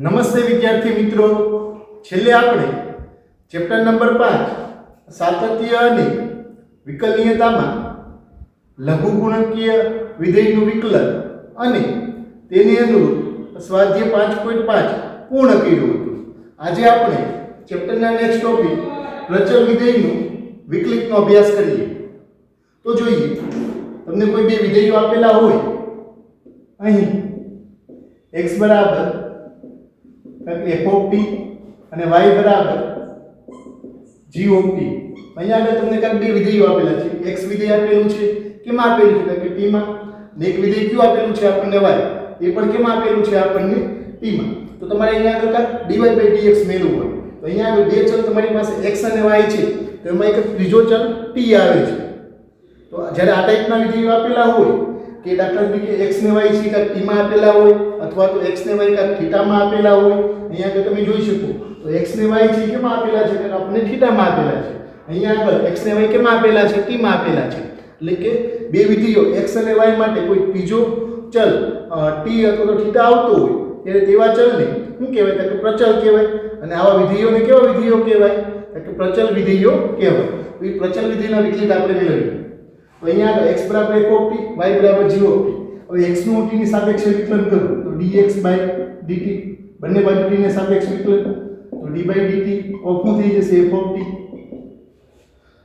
નમસ્તે વિદ્યાર્થી મિત્રો, છેલ્લે આપણે ચેપ્ટર નંબર 5 સાતત્ય અને વિકલનીયતામાં લઘુગુણકીય વિધેયનું વિકલન અને તેની અનુરૂપ સ્વાધ્યાય 5.5 પૂર્ણ કર્યું હતું. આજે આપણે ચેપ્ટરના નેક્સ્ટ ટોપિક પ્રચલ વિધેયનું વિકલિતનો અભ્યાસ કરીએ. તો જોઈએ, તમને કોઈ બે વિધેયો આપેલા હોય, અહીં x બરાબર f of t અને y બરાબર g of t. અહીંયા આગળ તમને કાંઈક બે વિધેયો આપેલા છે. x વિધેય આપેલું છે, કેમાં આપેલું છે? કે t માં. ને એક વિધેય કયું આપેલું છે આપણને? y. એ પણ કેમાં આપેલું છે આપણને? t માં. તો તમારે અહીંયા આગળ કાંઈક dy/dx મેળવવું હોય તો અહીંયા આગળ બે ચલ તમારી પાસે x અને y છે, તો એમાં એક ત્રીજો ચલ t આવે છે. તો જ્યારે આ ટાઈપના વિધેયો આપેલા હોય કે દાખલા તરીકે x ને y છે કાંઈક t માં આપેલા હોય, અથવા તો x ને y કાંઈક થીટા માં આપેલા હોય, અહીંયા આગળ તમે જોઈ શકો તો x ને y છે કેમાં આપેલા છે? કે આપણને થીટા માં આપેલા છે. અહીંયા આગળ x ને y કેમાં આપેલા છે? t માં આપેલા છે. એટલે કે બે વિધેયો x અને y માટે કોઈ ત્રીજો ચલ t અથવા તો થીટા આવતો હોય ત્યારે તેવા ચલને શું કહેવાય? તો પ્રચલ કહેવાય. અને આવા વિધેયોને કેવા વિધેયો કહેવાય? તો પ્રચલ વિધેયો કહેવાય. તો એ પ્રચલ વિધેયના વિકલિત આપણે મેળવીએ. તો અહીંયા આગળ x બરાબર f of t, y બરાબર g of t. હવે x નું t ની સાપેક્ષે વિકલન કરું તો dx/dt, બંને બાજુ t ને સાપેક્ષે વિકલન તો d/dt ઓફ શું થઈ જશે? f of t.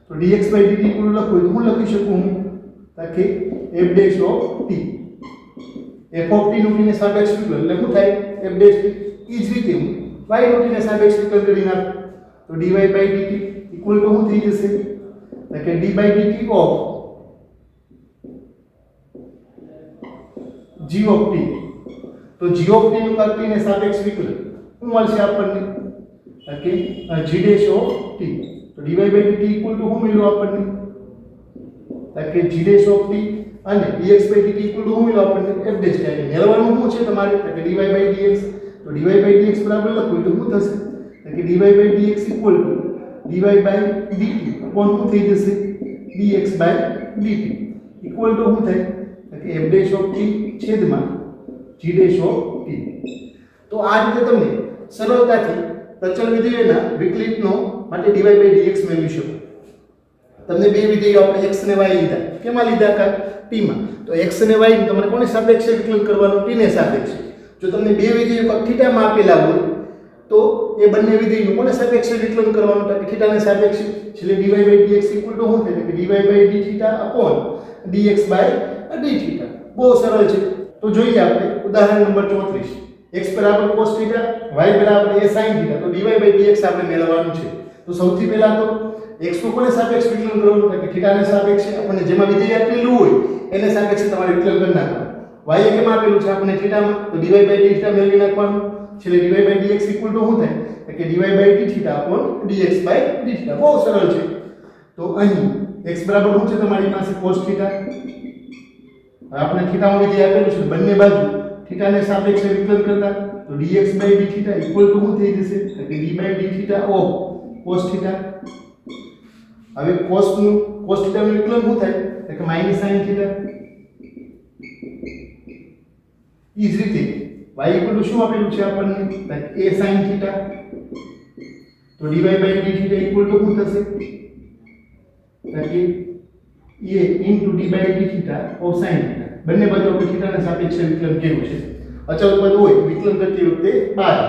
તો dx/dt પૂરું લખવું તો હું લખી શકું કે f' of t. f of t નું t ને સાપેક્ષે વિકલન એટલે શું થાય? f'. એ જ રીતે હું y નું t ને સાપેક્ષે વિકલન કરી નાખું તો dy/dt ઇક્વલ ટુ શું થઈ જશે? કે d/dt of g of t. તો g of t નું t ને સાપેક્ષ વિકલન શું મળશે આપણને? કે g' of t. તો dy/dt ઇક્વલ ટુ શું મળ્યું આપણને? કે g' of t અને dx/dt ઇક્વલ ટુ શું મળ્યું આપણને? f'. મેળવવાનું શું છે તમારે? કે dy/dx. તો dy/dx બરાબર લખવું તો શું થશે? કે dy/dx equal to dy/dt upon શું થઈ જશે? dx/dt ઇક્વલ ટુ શું થાય? કે f' of t છેદમાં g' of t. તો આ રીતે તમે સરળતાથી પ્રચલ વિધેયના વિકલિતનો માટે dy/dx મેળવી શકો. તમને બે વિધેયો આપણે x અને y લીધા. કેમાં લીધા? કા t માં. તો x અને y ને તમારે કોની સાપેક્ષે વિકલન કરવાનું? t ને સાપેક્ષે. જો તમને બે વિધેયો કાંઈક થીટા માં આપેલા હોય તો એ બંને વિધેયનું કોને સાપેક્ષે વિકલન કરવાનું? તો થીટા ને સાપેક્ષે. એટલે dy/dx ઇક્વલ ટુ શું થાય? કે dy/dθ અપોન dx/dθ. બહુ સરળ છે. તો જોઈએ આપણે ઉદાહરણ નંબર 34. x બરાબર cos θ, y બરાબર a sin θ. તો dy/dx આપણે મેળવવાનું છે. તો સૌથી પહેલા તો x નું કોને સાપેક્ષે વિકલન કરવાનું? કે θ ને સાપેક્ષે. આપણને જેમાં વિધેય આપેલું હોય એને સાપેક્ષે તમારે વિકલન કરી નાખવાનું. y એ કેમાં આપેલું છે? આપણને θ માં. તો dy/dθ મેળવી નાખવાનું. છેલ્લે dy/dx ઇક્વલ ટુ શું થાય? કે dy/dθ અપોન dx/dθ. બહુ સરળ છે. તો અહીં x બરાબર શું છે તમારી પાસે? cos θ. આપણે થીટાનું વિધેય આપેલું છે, બંને બાજુ થીટા ને સાપેક્ષે વિકલન કરતા તો dx/dθ ઇક્વલ ટુ શું થઈ જશે? કે d/dθ ઓફ cos θ. હવે cos θ નું વિકલન શું થાય? કે -sin θ. એ જ રીતે y ઇક્વલ ટુ શું આપેલું છે આપણને? કે a sin θ. તો dy/dθ ઇક્વલ ટુ શું થશે? કે a d/dθ ઓફ sin θ. બંને બાજુ આપણે થીટા ને સાપેક્ષે વિકલન કર્યું છે. અચળ પદ હોય વિકલન કરતી વખતે બહાર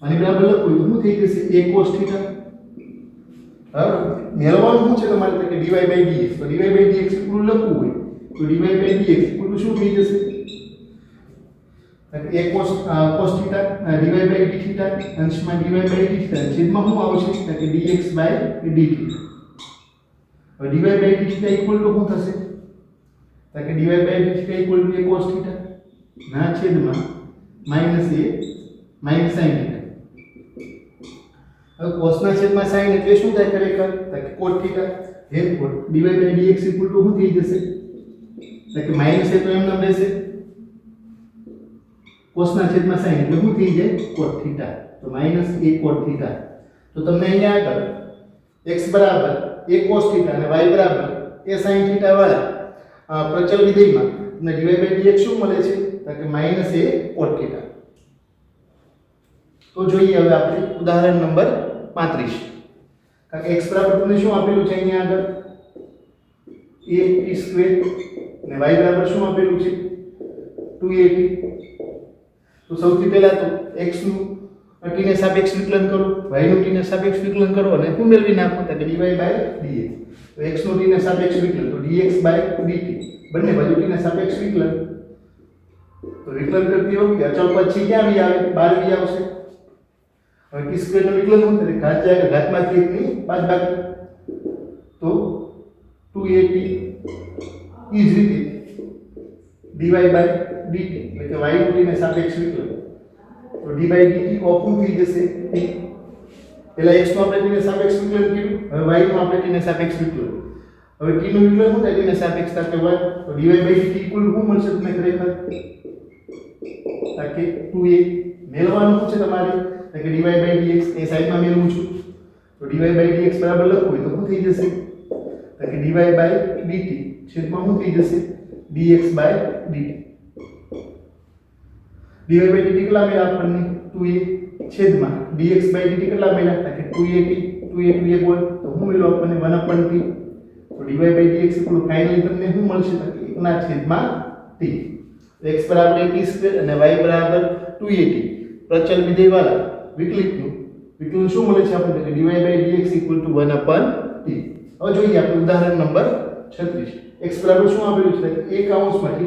અને બરાબર લખવું તો શું થઈ જશે? a cos θ. બરાબર. મેળવવાનું શું છે તમારે? કે dy/dx. તો dy/dx ઇક્વલ લખવું હોય તો dy/dx ઇક્વલ શું થઈ જશે? કે a cos θ dy/dθ અંશમાં dy/dθ છેદમાં શું આવશે? કે dx/dt. હવે dy/dθ ઇક્વલ ટુ શું થશે? કે dy/dθ equal to a cos θ ના છેદમાં -a sin θ. હવે cos ના છેદમાં sin એટલે શું થાય ખરેખર? કે cos θ. therefore dy/dx equal to શું થઈ જશે? કે માઈનસ એ તો એમ નામ રહેશે. cos ના છેદમાં sin એટલે શું થઈ જાય? cos θ. તો -a cos θ. તો તમને અહીંયા આગળ x બરાબર a cos θ અને y બરાબર a sin θ વાળા પ્રચલ વિધેયમાં તમને dy/dx શું મળે છે? કે -a cos θ. તો જોઈએ હવે આપણે ઉદાહરણ નંબર 35 કારણ કે x બરાબર તમને શું આપેલું છે અહીંયા આગળ a t² અને y બરાબર શું આપેલું છે 2at તો સૌથી પહેલા તો x નું t ને સાપેક્ષ વિકલન કરો y નું t ને સાપેક્ષ વિકલન કરો અને શું મેળવી નાખો તો કે dy/dx તો x નું t ને સાપેક્ષ વિકલન તો dx/dt બંને બાજુ t ને સાપેક્ષ વિકલન તો વિકલન કરતી વખતે અચળ પદ છે ક્યાં આવી આવે બહાર આવી આવશે હવે t² નું વિકલન શું થાય ઘાત જાય ઘાતમાંથી 1 ની બાદબાકી તો 2at ઈ જ રીતે dy/dt એટલે કે y નું t ને સાપેક્ષ વિકલન તો d/dt ઓપન થઈ જશે t પહેલા x નું આપણે t ને સાપેક્ષ વિકલન કર્યું હવે y નું આપણે t ને સાપેક્ષ વિકલન હવે t નું વિકલન શું થાય t ને સાપેક્ષ સાથે y તો dy/dt ઇક્વલ શું મળશે તમને ખરેખર તાકે 2a મેળવવાનું શું છે તમારે તો કે dy/dx એ સાઈડમાં મેળવું છું તો dy/dx બરાબર લખવું હોય તો શું થઈ જશે તો કે dy/dt છેદમાં શું થઈ જશે dx/dt dy/dt કેટલા મળ્યા આપણને 2a છેદમાં dx/dt કેટલા મળ્યા તો કે 2at 2a એક બોલ તો શું મળ્યું આપણને 1/t તો dy/dx ફાઇનલી તમને શું મળશે તો કે 1/t x બરાબર at² અને y બરાબર 2at પ્રચલ વિધેય વાળા વિકલિતનું વિકલન શું મળે છે આપણને કે dy/dx 1/t હવે જોઈએ આપણે ઉદાહરણ નંબર 36 x બરાબર શું આપેલું છે કે a કૌંસમાં θ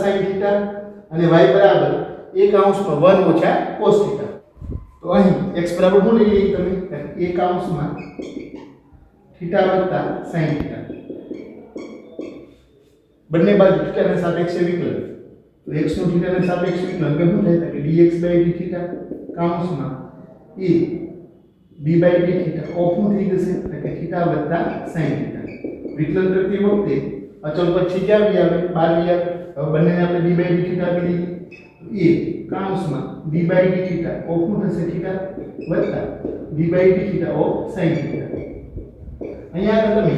+ sin θ અને y બરાબર a કૌંસમાં 1 - cos θ તો અહીં x બરાબર શું લઈ લઈએ તમે a કૌંસમાં θ + sin θ બંને બાજુ θ ને સાપેક્ષે વિકલન તો x નું θ ને સાપેક્ષ વિકલન કે શું થાય કે dx/dθ કૌંસમાં a d/dθ ઓપન થઈ જશે એટલે કે θ + sin θ વિકલન કરતી વખતે અચળ પદ છે ક્યાં આવી આવે બહાર આવી આવે હવે બંનેને આપણે d/dθ આપી દઈએ a કૌંસમાં d/dθ ઓપન થશે θ + d/dθ ઓફ sin θ અહીંયા આગળ તમે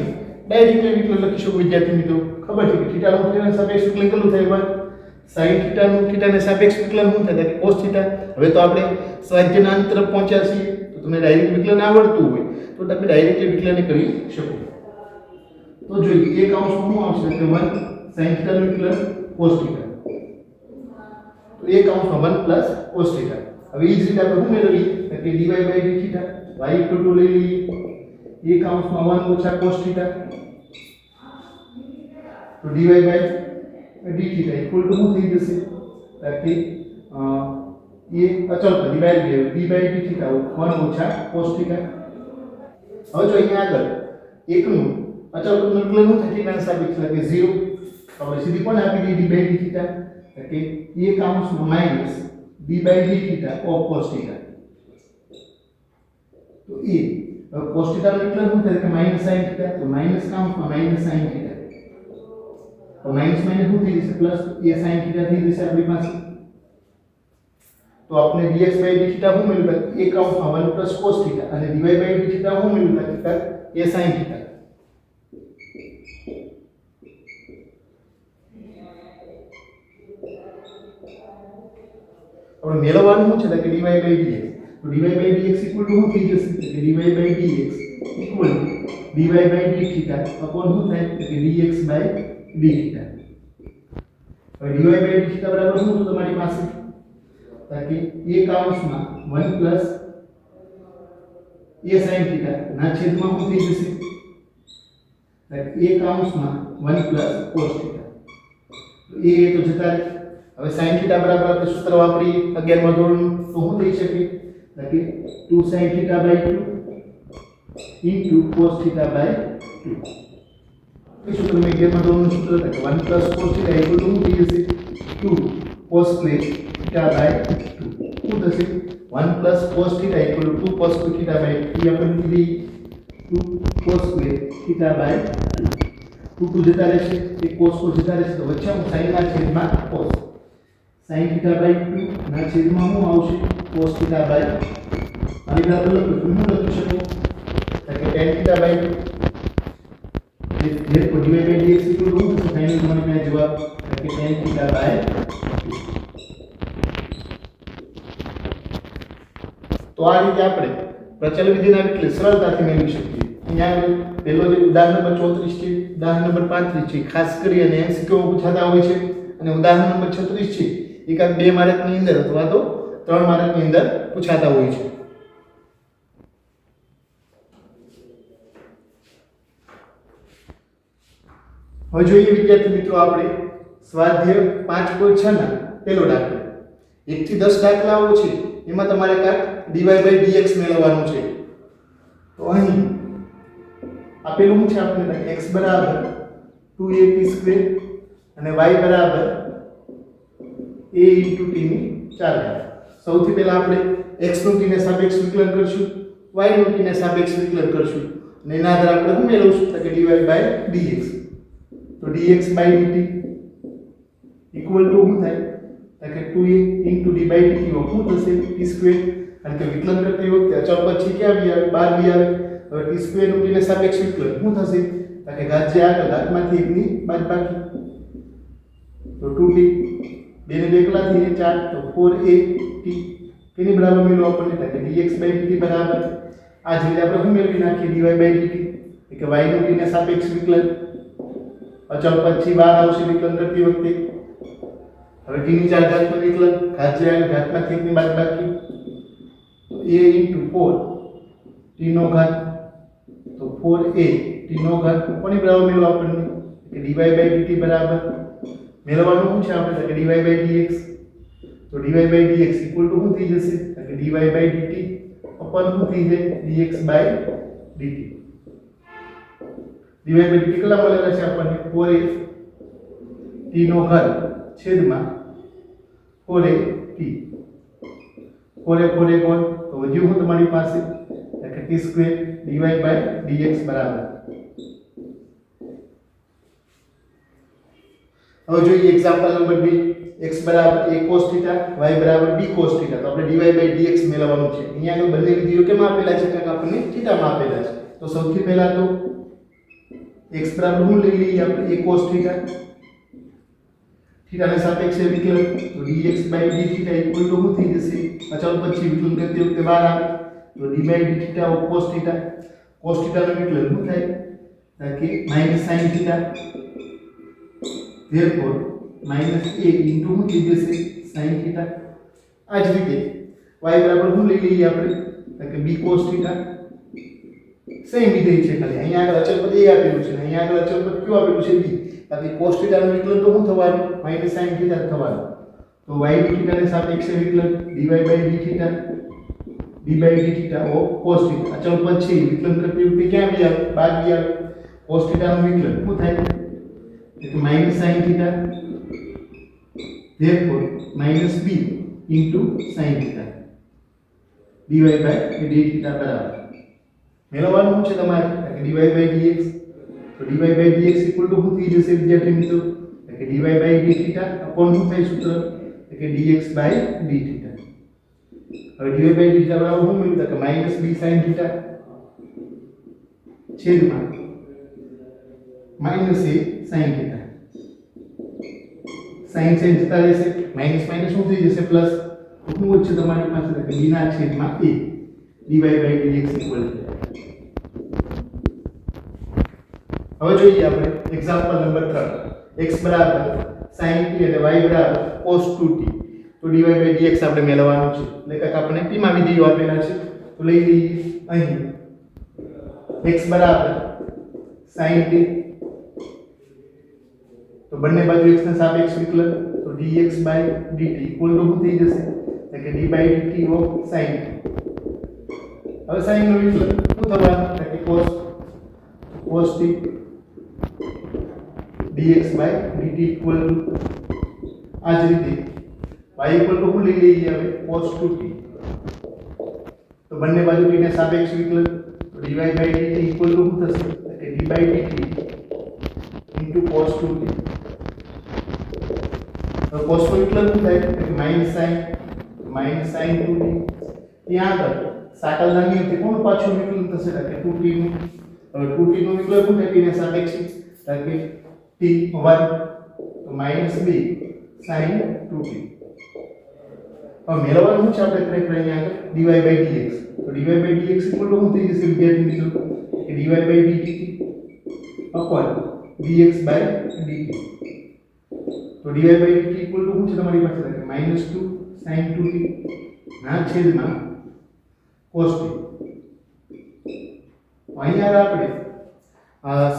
ડાયરેક્ટલી વિકલન લખી શકો વિદ્યાર્થી મિત્રો ખબર છે કે θ નું θ ને સાપેક્ષ વિકલન કેટલું થાય sin θ નું θ ને સાપેક્ષ વિકલન શું થાય કે cos θ હવે તો આપણે સ્વાધ્યાયના અંત તરફ પહોંચ્યા છીએ તો તમને ડાયરેક્ટ વિકલન આવડતું હોય તો તમે ડાયરેક્ટલી વિકલન કરી શકો તો જોઈએ a કૌંસમાં શું આવશે કે 1 sin θ નું વિકલન cos θ તો a કૌંસમાં 1 + cos θ હવે એ જ રીતે આપણે શું મેળવીએ કે dy/dθ y = લઈ લઈએ a કૌંસમાં 1 - cos θ તો dy/dθ ઇક્વલ ટુ શું થઈ જશે કે એ અચળ પદ d/dθ 1 - cos θ હવે જો અહીંયા આગળ એકનું અચળ પદનું વિકલન શું થાય θ ના સાપેક્ષ એટલે કે 0 હવે સીધી કોને આપી દઈએ d/dθ કે a કૌંસમાં માઈનસ d/dθ ઓફ cos θ તો એ cos θ નું વિકલન શું થાય કે -sin θ તો માઈનસ કૌંસમાં -sin θ તો માઈનસ માઈનસ શું થઈ જશે પ્લસ a sin θ થઈ જશે આપણી પાસે તો આપણે dx/dθ શું મેળવ્યું a કૌંસમાં 1 + cos θ અને dy/dθ શું મેળવ્યું કે a sin θ હવે મેળવવાનું શું છે કે dy/dx તો dy/dx ઇક્વલ ટુ શું થઈ જશે કે dy/dx ઇક્વલ dy/dθ અપોન શું થાય કે dx/dθ હવે dy/dθ બરાબર શું છે તમારી પાસે તાકે a કૌંસમાં 1 + a sin θ ના છેદમાં શું થઈ જશે તાકે a કૌંસમાં 1 + cos θ તો a તો જતા રહે હવે sin θ બરાબર આપણે સૂત્ર વાપરી 11મા ધોરણ તો શું થઈ શકે કે 2 sin θ/2 cos θ/2 એ સૂત્ર મેં 11મા ધોરણનું સૂત્ર છે 1 + cos θ = શું થઈ જશે 2 cos θ/2 શું થશે 1 + cos θ = 2 cos θ/2 એ આપણે કીધી 2 cos θ/2 2 જતા રહેશે એ cos જતા રહેશે તો વચ્ચે હું sin ના છેદમાં cos sin θ/2 ના છેદમાં શું આવશે cos θ/2 આની બરાબર લખું શું લખી શકું કે tan θ/2 therefore dy/dx = શું થશે ફાઇનલ તમારે જવાબ કે tan θ/2 તો આ રીતે આપણે પ્રચલ વિધિના વિકલ્પ સરળતાથી મેળવી શકીએ. અહીંયા પહેલો જે ઉદાહરણ નંબર 34 છે, ઉદાહરણ નંબર 35 છે, ખાસ કરી અને MCQ પૂછાતા હોય છે. અને ઉદાહરણ નંબર 36 છે એકાદ 2 માર્કની અંદર અથવા તો 3 માર્કની અંદર પૂછાતા હોય છે. હવે જોઈએ વિદ્યાર્થી મિત્રો આપણે સ્વાધ્યાય 5.6 ના પહેલો દાખલો. 1 થી 10 દાખલાઓ છે એમાં તમારે કાંઈક dy/dx મેળવવાનું છે. તો અહીં આપેલું છે આપણે x બરાબર 2at² અને y બરાબર a * t ની 4 સૌથી પહેલા આપણે x નું t ને સાપેક્ષ વિકલન કરશું, y નું t ને સાપેક્ષ વિકલન કરશું અને એના આધારે આપણે શું મેળવશું તો કે dy/dx. તો dx/dt ઇક્વલ ટુ શું થાય તો કે 2a * d/dt શું થશે t². કારણ કે વિકલન કરતી વખતે અચળ પછી ક્યાં બી આવે, બહાર બી આવે. હવે t² નું t ને સાપેક્ષ વિકલન શું થશે તો કે ઘાત જે આગળ ઘાતમાંથી 1 ની બાદબાકી. તો 2t 2 ને 2 એકલાથી 4 તો 4at કેની બરાબર મેળવો આપણને તો કે dx/dt બરાબર આ જ રીતે આપણે શું મેળવી નાખીએ dy/dt કે y નું t ને સાપેક્ષ વિકલન અચળ પછી બહાર આવશે વિકલન કરતી વખતે. હવે t ની 4 ઘાતનું વિકલન ઘાત જે આગળ ઘાતમાંથી 1 ની બાદબાકી તો a * 4 t નો ઘાત તો 4a t નો ઘાત કોની બરાબર મેળવો આપણને કે dy/dt બરાબર મેળવવાનું શું છે આપણે કે dy/dx. તો dy/dx ઇક્વલ ટુ શું થઈ જશે કે dy/dt અપન શું થઈ જાય dx/dt. dy/dt કેટલા મળેલા છે આપણને 4a t નો ઘાત છેદમાં 4a t. 4a 4a કોણ તો વધ્યું હું તમારી પાસે કે t² dy/dx બરાબર. હવે જોઈએ એક્ઝામ્પલ નંબર 2 x બરાબર a cos θ y બરાબર b cos θ. તો આપણે dy/dx મેળવવાનું છે. અહીંયા આગળ બંને વિધિઓ કેમ આપેલા છે કે આપણને થીટામાં આપેલા છે. તો સૌથી પહેલા તો x બરાબર શું લઈ લઈએ આપણે a cos θ ને સાપેક્ષે વિકલન તો dx/dθ ઇક્વલ ટુ શું થઈ જશે અચળ પછી વિકલન કરતી વખતે બહાર આવે તો d/dθ cos θ. cos θ નું વિકલન શું થાય કે -sin θ. therefore -a into શું થઈ જશે sin θ. આ જ રીતે y બરાબર શું લઈ લઈએ આપણે કે b cos θ. સેમ વિધેય છે ખાલી અહીંયા આગળ અચળ પદ a આપેલું છે અહીંયા આગળ અચળ પદ કયું આપેલું છે b. બાકી cos θ નું વિકલન તો શું થવાનું -sin θ થવાનું. તો y dθ ને સાપેક્ષે વિકલન dy/dθ d/dθ ઓફ cos θ. અચળ પદ છે વિકલન કરતી વખતે ક્યાં બી આવે બાદ બી આવે. cos θ નું વિકલન શું થાય તો -sin θ. therefore -b into sin θ dy/dθ બરાબર મેળવવાનું છે તમારે કે dy/dx. તો dy/dx ઇક્વલ ટુ શું થઈ જશે વિદ્યાર્થી મિત્રો કે dy/dθ અપોન શું થાય સૂત્ર કે dx/dθ. હવે dy/dθ બરાબર શું મળ્યું કે -b sin θ છેદમાં -a sin θ. sin sin જતા રહેશે માઈનસ માઈનસ શું થઈ જશે પ્લસ. શું વધશે તમારી પાસે કે b ના છેદમાં a dy/dx ઇક્વલ ટુ. હવે જોઈએ આપણે એક્ઝામ્પલ નંબર 3 x બરાબર sin t અને y બરાબર cos 2t. તો dy/dx આપણે મેળવવાનું છે એટલે કે આપણે t માં વિધેયો આપેલા છે તો લઈ લઈએ અહીં x બરાબર sin t તો બંને બાજુ x ના સાપેક્ષ વિકલન તો dx/dt ઇક્વલ ટુ શું થઈ જશે કે d/dt ઓફ sin t. હવે sin નું વિકલન શું થવાનું કે cos t dx/dt equal to આ જ રીતે y ઇક્વલ ટુ શું લઈ લઈએ હવે cos 2t. તો બંને બાજુ t ને સાપેક્ષ વિકલન તો dy/dt ઇક્વલ ટુ શું થશે કે d/dt into cos 2t. તો cos નું વિકલન શું થાય કે -sin 2t. ત્યાં આગળ સાકલના નિયમથી કોણ પાછું વિકલન થશે કે 2t નું. હવે 2t નું વિકલન શું થાય t ને સાપેક્ષ કે t1 તો -b sin 2t. હવે મેળવવાનું શું છે આપણે ખરેખર અહીંયા આગળ dy by dx. તો dy by dx equal to શું થઈ જશે વિદ્યાર્થી મિત્રો કે dy by dt upon dx by dt. તો dy by dt equal to શું છે તમારી પાસે કે -2 sin 2t ના છેદમાં cos t. અહીંયા આપણે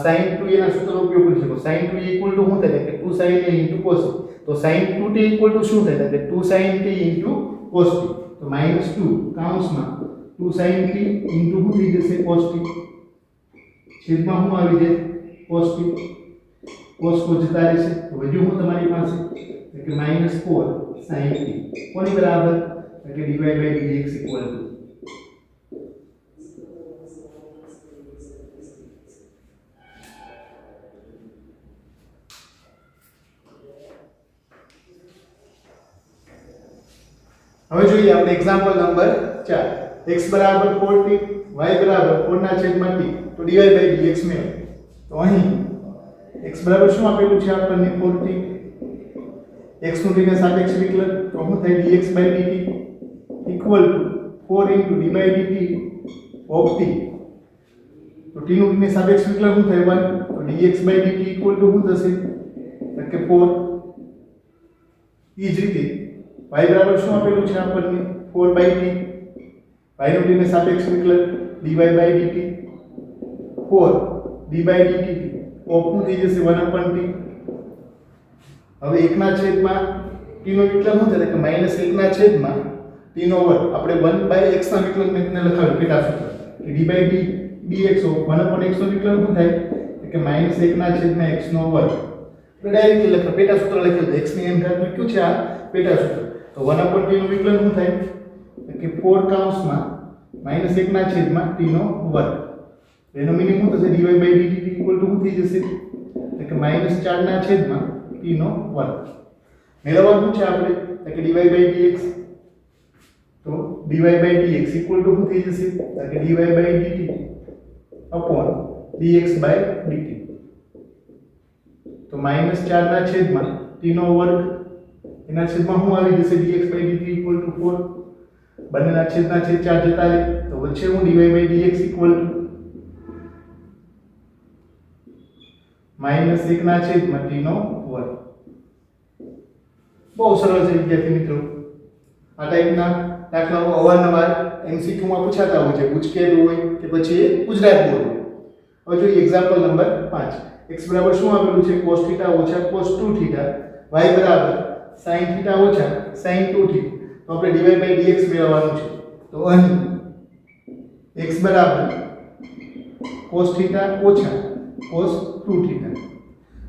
sin 2 એના સૂત્રનો ઉપયોગ કરી શકો. sin 2 ઇક્વલ ટુ શું થાય કે 2 sin a into cos a. તો sin 2t ઇક્વલ ટુ શું થાય કે 2 sin t into cos t. તો -2 કૌંસમાં 2 sin t into શું થઈ જશે cos t. છેદમાં શું આવી જાય cos t. cos કો જતા રહેશે તો વધ્યું હું તમારી પાસે કે -4 sin t કોની બરાબર કે dy by dx equal to હવે જોઈએ આપણે એક્ઝામ્પલ નંબર 4 x બરાબર 4t y બરાબર 4 ના છેદમાં t તો dy by dx મેળવો. તો અહીં x બરાબર શું આપેલું છે આપણને 4t x નું t ને સાપેક્ષ વિકલન તો શું થાય dx by dt equal to 4 into d by dt of t. તો t નું t ને સાપેક્ષ વિકલન શું થાય 1 તો dx by dt equal to શું થશે કે 4. ઈ જ રીતે y બરાબર શું આપેલું છે આપણને 4 by t y નું t ને સાપેક્ષ વિકલન dy by dt 4 d by dt of શું થઈ જશે 1 upon t. હવે 1 ના છેદમાં t નો વિકલન શું થાય કે -1 ના છેદમાં t નો વર્ગ. આપણે 1 by x ના વિકલન ને લખાવ્યું પેટા સૂત્ર કે d by dx of 1 upon x નો વિકલન શું થાય કે -1 ના છેદમાં x નો વર્ગ. આપણે ડાયરેક્ટલી લખ પેટા સૂત્ર લખેલું x ની એમ ઘાત લખ્યું છે આ પેટા સૂત્ર. તો 1 upon t નું વિકલન શું થાય કે 4 કૌંસમાં -1 ના છેદમાં t નો વર્ગ. એનો મીનિંગ શું થશે dy by dt equal to શું થઈ જશે કે -4 ના છેદમાં t નો વર્ગ. મેળવવાનું છે આપણે કે dy by dx. તો dy by dx equal to શું થઈ જશે કે dy by dt upon dx by dt. તો -4 ના છેદમાં t નો વર્ગ એના છેદમાં શું આવી જશે dx by dt equal to 4. બંનેના છેદના છેદ 4 જતા રહે તો વચ્ચે હું dy by dx equal to -1 ના છેદમાં t નો વર્ગ. બહુ સરળ છે વિદ્યાર્થી મિત્રો. આ ટાઈપના દાખલાઓ અવારનવાર MCQ માં પૂછાતા હોય છે, ગુજકેટ હોય કે પછી ગુજરાત બોર્ડ હોય. હવે જોઈએ એક્ઝામ્પલ નંબર 5. x બરાબર શું આપેલું છે cos θ ઓછા cos 2θ y બરાબર sin θ ઓછા sin 2θ. તો આપણે dy by dx મેળવવાનું છે. તો અહીં x બરાબર cos θ ઓછા cos 2θ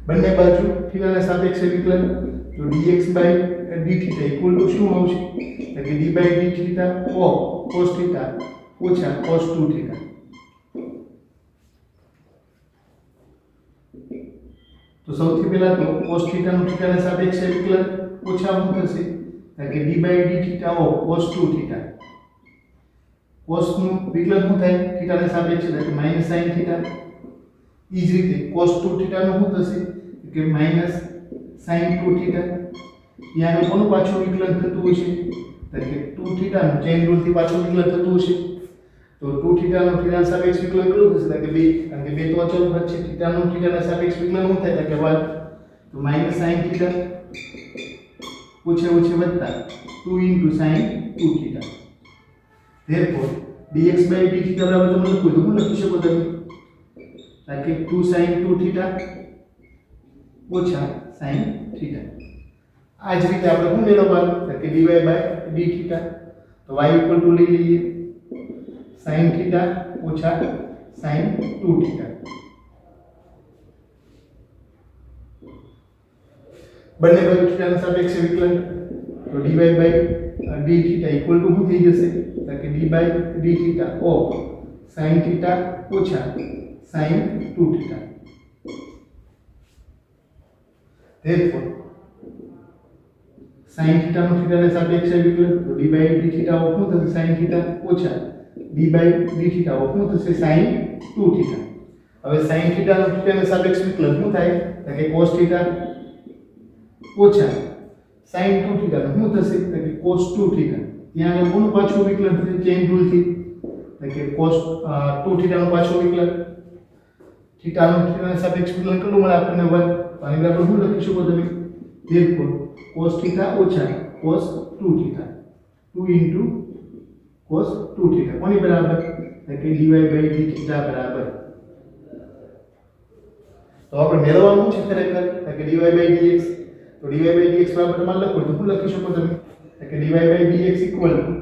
બંને બાજુ θ ને સાપેક્ષે વિકલન. તો dx by dθ equal to શું આવશે કે d by dθ of cos θ ઓછા cos 2θ. તો સૌથી પહેલા તો cos θ નું θ ને સાપેક્ષે વિકલન ઓછા શું થશે કે d by dθ of cos 2θ. cos નું વિકલન શું થાય θ ને સાપેક્ષે એટલે -sin θ. ઈ જ રીતે cos 2θ નું શું થશે કે sin 2θ. યાનું કોનું પાછું વિકલન થતું હશે કે 2θ નું ચેઇન રૂલ થી પાછું વિકલન થતું હશે. તો 2θ નું θ ના સાપેક્ષ વિકલન કેટલું થશે કે 2, કારણ કે 2 તો અચળ પદ છે. θ નું θ ના સાપેક્ષ વિકલન શું થાય કે 1. તો sin θ ઓછે ઓછે વત્તા 2 into sin 2θ. therefore dx by dθ બરાબર તમે લખો તો શું લખી શકો તમે કે 2 sin 2θ ઓછા sin θ. આ જ રીતે આપણે શું મેળવવાનું કે dy by dθ. તો y ઇક્વલ ટુ લઈ લઈએ sin θ ઓછા sin 2θ. બંને બાજુ θ ના સાપેક્ષે વિકલન. તો dy by dθ equal to શું થઈ જશે કે d by dθ of sin θ ઓછા sin 2θ. therefore sin θ નું θ ને સાપેક્ષે વિકલન. તો d by dθ of શું થશે sin θ ઓછા d by dθ of શું થશે sin 2θ. હવે sin θ નું θ ને સાપેક્ષ વિકલન શું થાય કે cos θ ઓછા sin 2 થીટા નું શું થશે તો કે cos 2 થીટા ત્યાં આગળ કોનું પાછું વિકલન થશે ચેન રૂલ થી તો કે cos 2 થીટા નું પાછું વિકલન થીટા નું થીટા સાપેક્ષ વિકલન કેટલું મળે આપણને 1 તો આની બરાબર શું લખી શકો તમે therefore cos થીટા ઓછા cos 2 theta 2 into cos 2 theta કોની બરાબર તો કે dy by d થીટા બરાબર તો આપણે મેળવવાનું છે ખરેખર તો કે dy by dx તો dy by dx બરાબર તમારે લખો તો શું લખી શકો તમે તો કે dy by dx equal to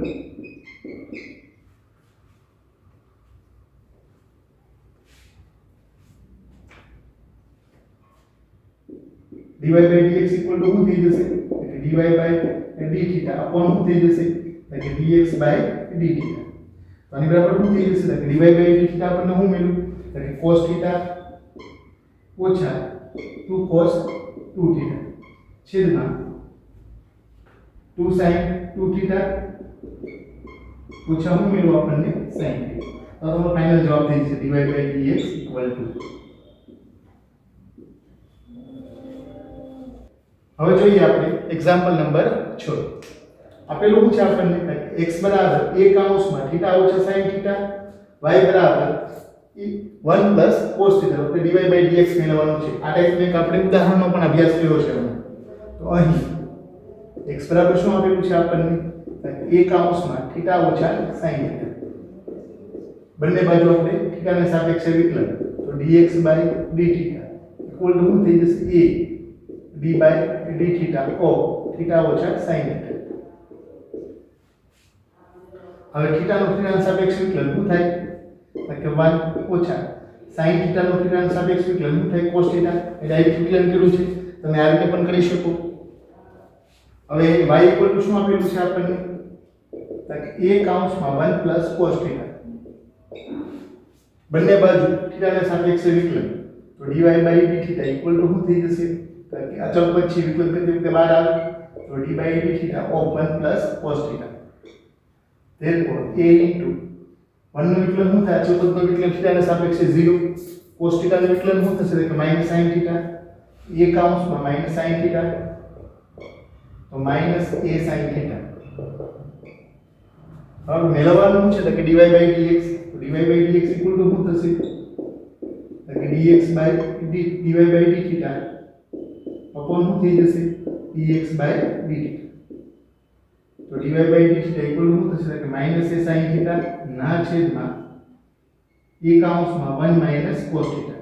dy by dx equal to શું થઈ જશે તો dy by d theta upon શું થઈ જશે તો કે dx by d theta તો આની બરાબર શું થઈ જશે તો કે dy by d theta આપણને શું મળ્યું તો કે cos theta ઓછા 2 cos 2 theta છેદમાં 2 sin 2 theta ઓછા શું મળ્યું આપણને sin theta તો તમારો ફાઇનલ જવાબ થઈ જશે dy by dx equal to હવે જોઈએ આપણે એક્ઝામ્પલ નંબર 6 આપેલું છે આપણને x બરાબર a કૌંસમાં થીટા ઓછા sin થીટા y બરાબર 1 cos થીટા એટલે dy by dx મેળવવાનું છે આ ટાઈપનું એક આપણે ઉદાહરણનો પણ અભ્યાસ કર્યો છે તો અહીં x બરાબર શું આપેલું છે આપણને a કૌંસમાં થીટા ઓછા sin થીટા બંને બાજુ આપણે થીટાને સાપેક્ષે વિકલન તો dx by d theta equal to શું થઈ જશે a d by d theta of theta ઓછા sin theta હવે theta નો થીટા સાપેક્ષ વિકલન શું થાય તો કે 1 ઓછા sin theta નો થીટા સાપેક્ષ વિકલન શું થાય cos theta એ ડાયરેક્ટ વિકલન કર્યું છે તમે આ રીતે પણ કરી શકો હવે y ઇક્વલ ટુ શું આપેલું છે આપણને તો કે a કૌંસમાં 1 cos theta બંને બાજુ theta ને સાપેક્ષ વિકલન તો dy by d theta equal to શું થઈ જશે कि अचल पद छे विकलन करते वक्त बाहर आवे तो d by d theta of 1 cos theta therefore a into 1 નું વિકલન શું થાય અચલ પદનું વિકલન થીટા ને સાપેક્ષે 0 cos theta નું વિકલન શું થશે કે sin theta a કૌંસમાં sin theta તો a sin theta હવે મેળવવાનું છે તો કે dy by dx તો dy by dx equal to શું થશે તો કે dx by dy by d theta upon શું થઈ જશે dx by dt તો dy by dt equal to શું થશે કે a sin theta ના છેદમાં a કૌંસમાં 1 cos theta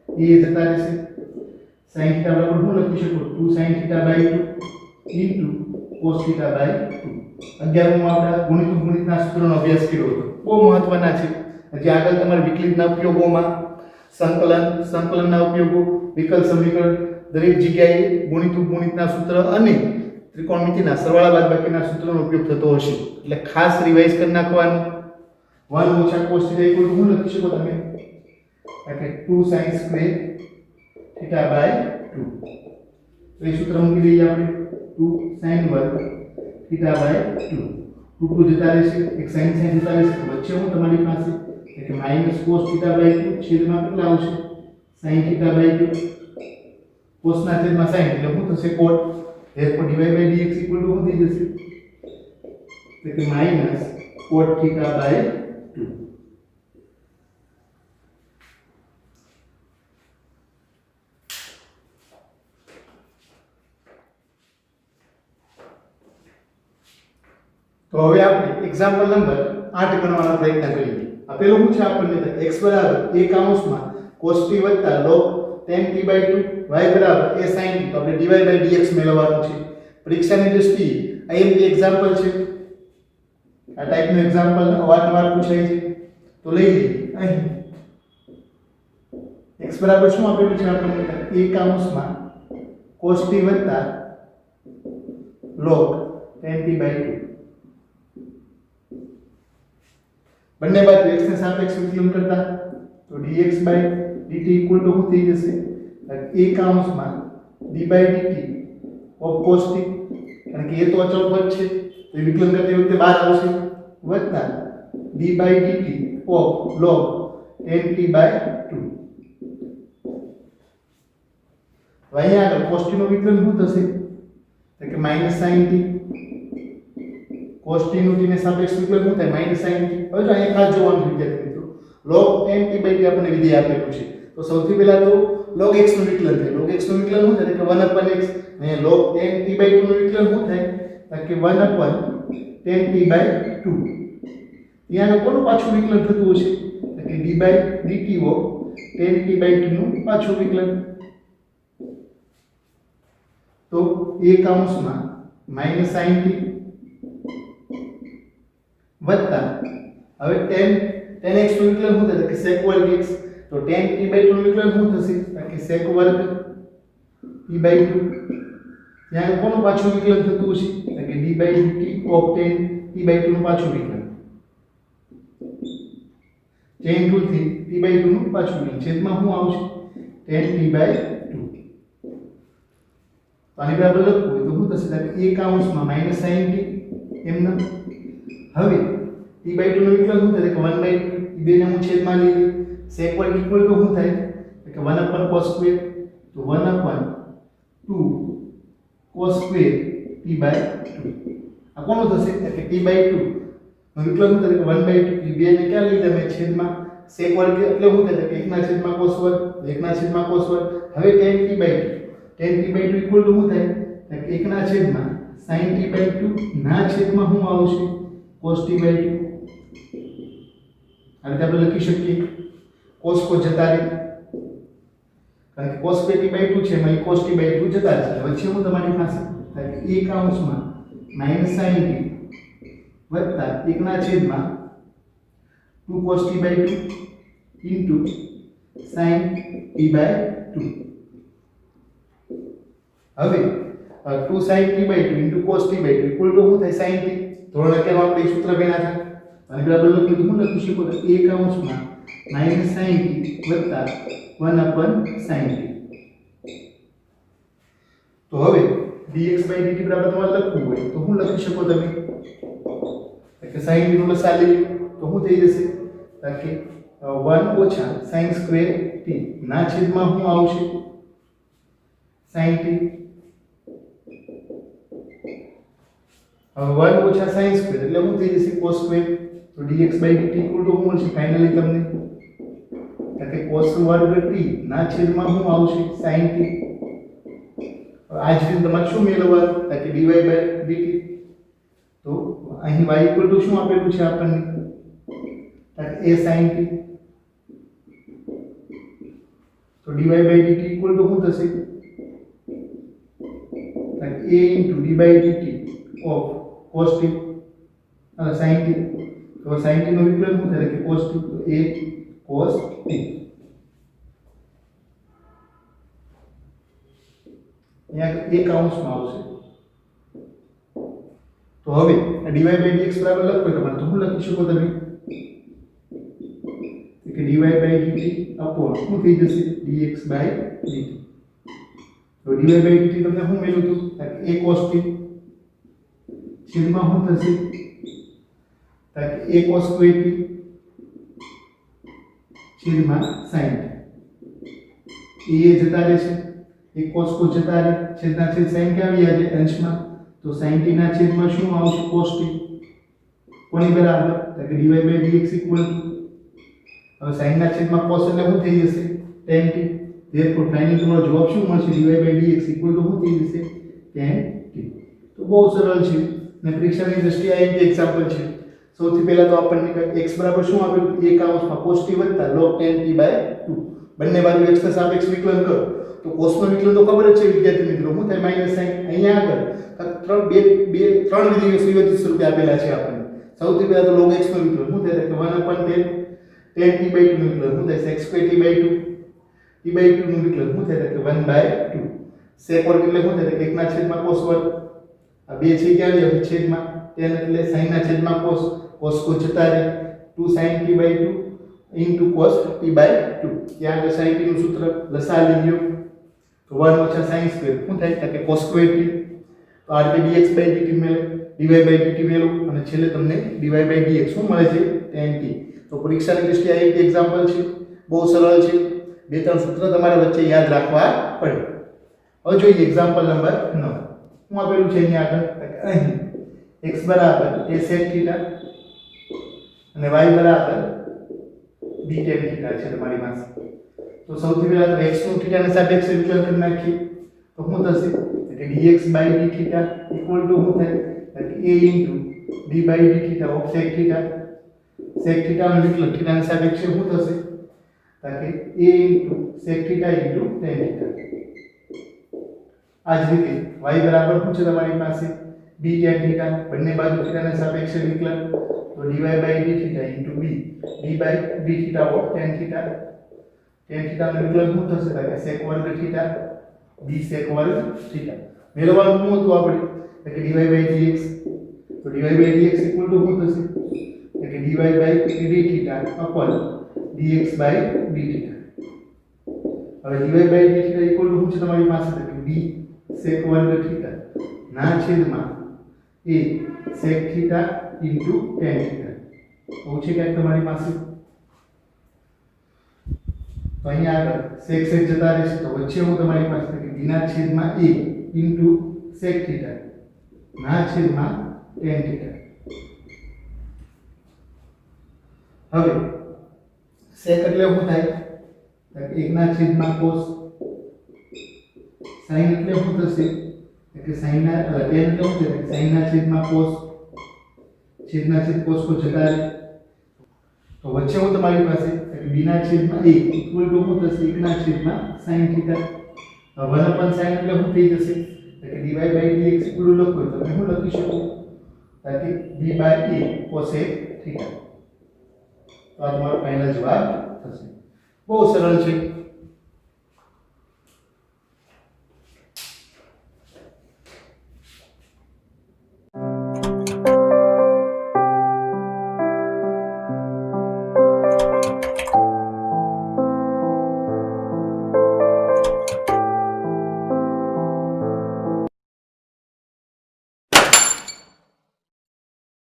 એ જતા રહેશે sin theta બરાબર શું લખી શકો 2 sin theta by 2 into cos theta by 2 11મો આપણે ગુણિતના સૂત્રનો અભ્યાસ કર્યો હતો બહુ મહત્વના છે હજી આગળ તમારે વિકલિતના ઉપયોગોમાં સંકલનના ઉપયોગો વિકલ સમીકરણ દરેક જગ્યાએ ગુણિતના સૂત્ર અને ત્રિકોણમિતિના સરવાળા બાદબાકીના સૂત્રનો ઉપયોગ થતો હશે એટલે ખાસ રિવાઇઝ કરી નાખવાનું 1 ઓછા cos θ ઇક્વલ ટુ શું લખી શકો તમે એટલે 2 sin સ્ક્વેર θ બાય 2 તો એ સૂત્ર મૂકી દઈએ આપણે 2 sin વર્ગ θ બાય 2 2 જતા રહેશે એક sin જતા રહેશે તો વચ્ચે હું તમારી પાસે એટલે cos θ બાય 2 છેદમાં કેટલા આવશે sin θ બાય 2 cos ના છેદમાં sin એટલે શું થશે cot therefore dy by dx equal to શું થઈ જશે તો કે cot θ by 2 તો હવે આપણે એક્ઝામ્પલ નંબર 8 ગણવાનો પ્રયત્ન કરીએ આપેલું શું છે આપણને x બરાબર a કૌંસમાં cos t વત્તા log tan t by 2 y બરાબર a sin t તો આપણે dy by dx મેળવવાનું છે પરીક્ષાની દ્રષ્ટિએ IMP એક્ઝામ્પલ છે આ ટાઈપનું એક્ઝામ્પલ અવારનવાર પૂછાય છે તો લઈ લઈએ અહીં x બરાબર શું આપેલું છે આપણને a કૌંસમાં cos t વત્તા log tan t by 2 બંને બાજુ x ને સાપેક્ષ વિકલન કરતા તો dx by dt equal to શું થઈ જશે a કૌંસમાં d by dt of cos t કારણ કે એ તો અચળ પદ છે તો વિકલન કરતી વખતે બહાર આવશે વત્તા d by dt of log tan t by 2 અહીંયા આગળ cos t નું વિકલન શું થશે તો કે -sin t cos t નું t ને સાપેક્ષ વિકલન શું થાય -sin t. હવે જો અહીંયા ખાસ જોવાનું વિદ્યાર્થી મિત્રો log n t/t આપણને વિધેય આપેલું છે તો સૌથી પહેલા તો log x નું વિકલન થાય. log x નું વિકલન શું થાય કે 1/x અને log n t/2 નું વિકલન શું થાય કે 1/10t/2. ત્યાં કોનું પાછું વિકલન થતું હશે કે d/dt ઓફ 10t/2 નું પાછું વિકલન. તો a કૌંસમાં -sin t વત્તા હવે 10x નું વિકલન શું થાય કે sec વર્ગ x. તો 10t/2 નું વિકલન શું થશે કે sec વર્ગ t/2. ત્યાં કોનું પાછું વિકલન થતું હશે કે d/dt ઓફ 10t/2 નું પાછું વિકલન. ચેઇન રૂલ થી t/2 નું પાછું વિકલન છેદમાં શું આવશે 10t/2. તો આની બરાબર લખવું હોય તો શું થશે કે a કૌંસમાં -sin t એમના. હવે t/2 નું વિકલન શું થાય કે 1/2 બે ને હું છેદમાં લઈ લઉં. sec વર્ગ ઇક્વલ ટુ શું થાય કે 1/cos સ્ક્વેર. તો 1/2 cos સ્ક્વેર t/2. આ કોનું થશે કે t/2 નું વિકલન શું થાય કે 1/2 બે ને ક્યાં લીધા મેં છેદમાં. sec વર્ગ એટલે શું થાય કે 1/cos વર્ગ 1/cos વર્ગ. હવે 10t/2 ઇક્વલ ટુ શું થાય કે 1/sin t/2 ના છેદમાં શું આવશે cos t/2. આ રીતે આપણે લખી શકીએ cos જતા રહે કારણ કે cos t/2 છે એમાં cos t/2 જતા રહે. વચ્ચે હું તમારી પાસે કે a કૌંસમાં -sin t વત્તા 1/2 cos t/2 into sin t/2. હવે 2 sin t/2 into cos t/2 equal to શું થાય sin t. ધોરણ 11 માં આપણે સૂત્ર ભણ્યા હતા અને બરાબર લખી તો હું લખી શકું કે a કૌંસમાં -sin t વત્તા 1/sin t. તો હવે dx/dt બરાબર તમારે લખવું હોય તો હું લખી શકો તમે કે sin t નું લસા લઈએ તો શું થઈ જશે કે 1 ઓછા sin સ્ક્વેર t ના છેદમાં શું આવશે sin t. હવે 1 ઓછા sin સ્ક્વેર એટલે શું થઈ જશે cos સ્ક્વેર. તો dx/dt ઇક્વલ ટુ શું મળશે ફાઇનલી તમને કે cos વર્ગ t ના છેદમાં શું આવશે sin t. આ જ રીતે તમારે શું મેળવવાનું કે dy/dt. તો અહીં y ઇક્વલ ટુ શું આપેલું છે આપણને કે a sin t. તો dy/dt ઇક્વલ ટુ શું થશે કે a dy/dt of cos t અને sin t. તો sin t નું વિકલન શું થાય કે cos t. તો a cos t. અહીંયા a કૌંસમાં આવશે. તો હવે dy/dx બરાબર લખો તમારે તો હું લખી શકો તમે કે dy/dt અપોન શું થઈ જશે dx/dt. તો dy/dt તમને શું મળ્યું હતું કે a cos t છેદમાં શું થશે કે a cos સ્ક્વેર t છેદમાં sin t. એ જતા રહેશે a cos જતા રહે છેદના છેદ sin કે આવી જાય અંશમાં. તો sin t ના છેદમાં શું આવશે cos t. કોની બરાબર કે dy/dx ઇક્વલ ટુ હવે sin ના છેદમાં cos એટલે શું થઈ જશે tan t. therefore ફાઇનલ તમારો જવાબ શું મળશે dy/dx ઇક્વલ ટુ શું થઈ જશે tan t. તો બહુ સરળ છે ને પરીક્ષાની દ્રષ્ટિએ આ એક એક્ઝામ્પલ છે. સૌથી પહેલા તો આપણને x બરાબર શું આપેલું a કૌંસમાં cos t વત્તા log 10t/2 બંને બાજુ x ના સાપેક્ષ વિકલન કરો તો cos નું વિકલન તો ખબર જ છે વિદ્યાર્થી મિત્રો શું થાય -sin. અહીંયા આગળ ત્રણ વિધેયો સુયોજિત સ્વરૂપે આપેલા છે આપણને. સૌથી પહેલા તો log x નું વિકલન શું થાય કે 1/10 10t/2 નું વિકલન શું થાય sec સ્ક્વેર t/2 નું વિકલન શું થાય કે 1/2 sec વર્ગ એટલે શું થાય કે 1/cos વર્ગ. આ બે છે ક્યાં આવે છેદમાં 10 એટલે sin ના છેદમાં cos જતા રહે 2 sin t/2 into cos t/2. ત્યાં આગળ sin t નું સૂત્ર લસા લઈ લ્યો તો 1 ઓછા sin સ્ક્વેર શું થાય કે cos સ્ક્વેર t. તો આ રીતે dx/dt મેળવો dy/dt મેળવો અને છેલ્લે તમને dy/dx શું મળે છે tan t. તો પરીક્ષાની દ્રષ્ટિએ આ એક એક્ઝામ્પલ છે બહુ સરળ છે. બે ત્રણ સૂત્ર તમારે વચ્ચે યાદ રાખવા પડે. હવે જોઈએ એક્ઝામ્પલ નંબર 9. શું આપેલું છે અહીંયા આગળ? અહીં x બરાબર a sec થીટા અને y બરાબર b tan થીટા છે તમારી પાસે. તો સૌથી પહેલા તો x નું થીટા ને સાપેક્ષે વિકલન કરી નાખીએ તો શું થશે કે dx by d theta equal to શું થાય કે a into d by d theta of sec theta. sec theta નું વિકલન થીટા ને સાપેક્ષે શું થશે કે a into sec theta into tan theta. આ જ રીતે y બરાબર શું છે તમારી પાસે b tan થીટા, બંને બાજુ થીટા ને સાપેક્ષે વિકલન તો dy by d theta into b d by d theta of tan theta. tan theta નું વિકલન શું થશે કે sec વર્ગ થીટા b sec વર્ગ થીટા. મેળવવાનું શું હતું આપણે કે dy by dx, તો dy by dx equal to શું થશે કે dy by d theta upon dx by d theta. હવે dy by d theta equal to શું છે તમારી પાસે કે b sec વર્ગ થીટા ના છેદમાં a sec theta into tan theta. આવું છે કે તમારી પાસે. તો અહીંયા આગળ sec sec જતા રહેશે તો વચ્ચે હું તમારી પાસે કે b ના છેદમાં a into sec થીટા ના છેદમાં tan થીટા. હવે sec એટલે શું થાય કે 1 ના છેદમાં cos, sin એટલે શું થશે કે sin ના tan એટલે શું થાય sin ના છેદમાં cos, છેદના છેદ cos કો જતા રહે તો વચ્ચે હું તમારી પાસે કે b ના છેદમાં a ઇક્વલ ટુ શું થશે 1 ના છેદમાં sin થીટા. 1 upon sin એટલે શું થઈ જશે કે dy by dx equal to લખો તો તમે શું લખી શકો કે b by a cosec theta. તો આ તમારો ફાઇનલ જવાબ થશે. બહુ સરળ છે.